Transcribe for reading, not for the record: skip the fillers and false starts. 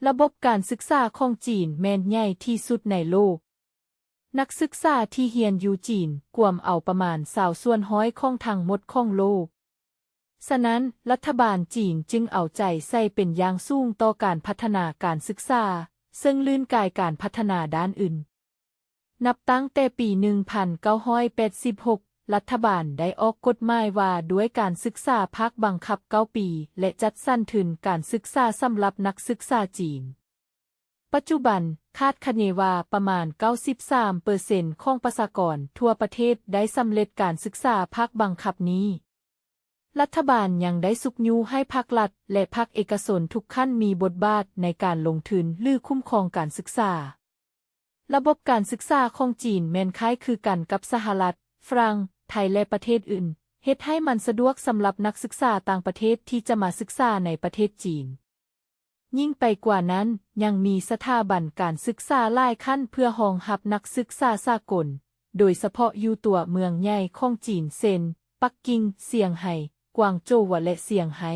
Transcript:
ระบบการศึกษาของจีนแม่นใหญ่ที่สุดในโลกนักศึกษาที่เรียนอยู่จีนกวมเอาประมาณ20%ของทั้งหมดของโลกฉะนั้นรัฐบาลจีนจึงเอาใจใส่เป็นอย่างสูงต่อการพัฒนาการศึกษาซึ่งลื่นกายการพัฒนาด้านอื่นนับตั้งแต่ปี 1986 รัฐบาลได้ออกกฎหมายว่าด้วยการศึกษาภาคบังคับ9 ปีและจัดสรรทุนการศึกษาสำหรับนักศึกษาจีนปัจจุบันคาดคะเนว่าประมาณ 93% ของประชากรทั่วประเทศได้สำเร็จการศึกษาภาคบังคับนี้รัฐบาลยังได้สุกยูให้ภาครัฐและภาคเอกชนทุกขั้นมีบทบาทในการลงทุนหรือคุ้มครองการศึกษาระบบการศึกษาของจีนแม่นคล้ายคือกันกับสหรัฐฝรั่งไทยและประเทศอื่นเฮ็ดให้มันสะดวกสำหรับนักศึกษาต่างประเทศที่จะมาศึกษาในประเทศจีนยิ่งไปกว่านั้นยังมีสถาบันการศึกษาหลายขั้นเพื่อรองรับนักศึกษาสากลโดยเฉพาะอยู่ตัวเมืองใหญ่ของจีนเช่นปักกิ่งเซี่ยงไฮ้กวางโจวและเซี่ยงไฮ้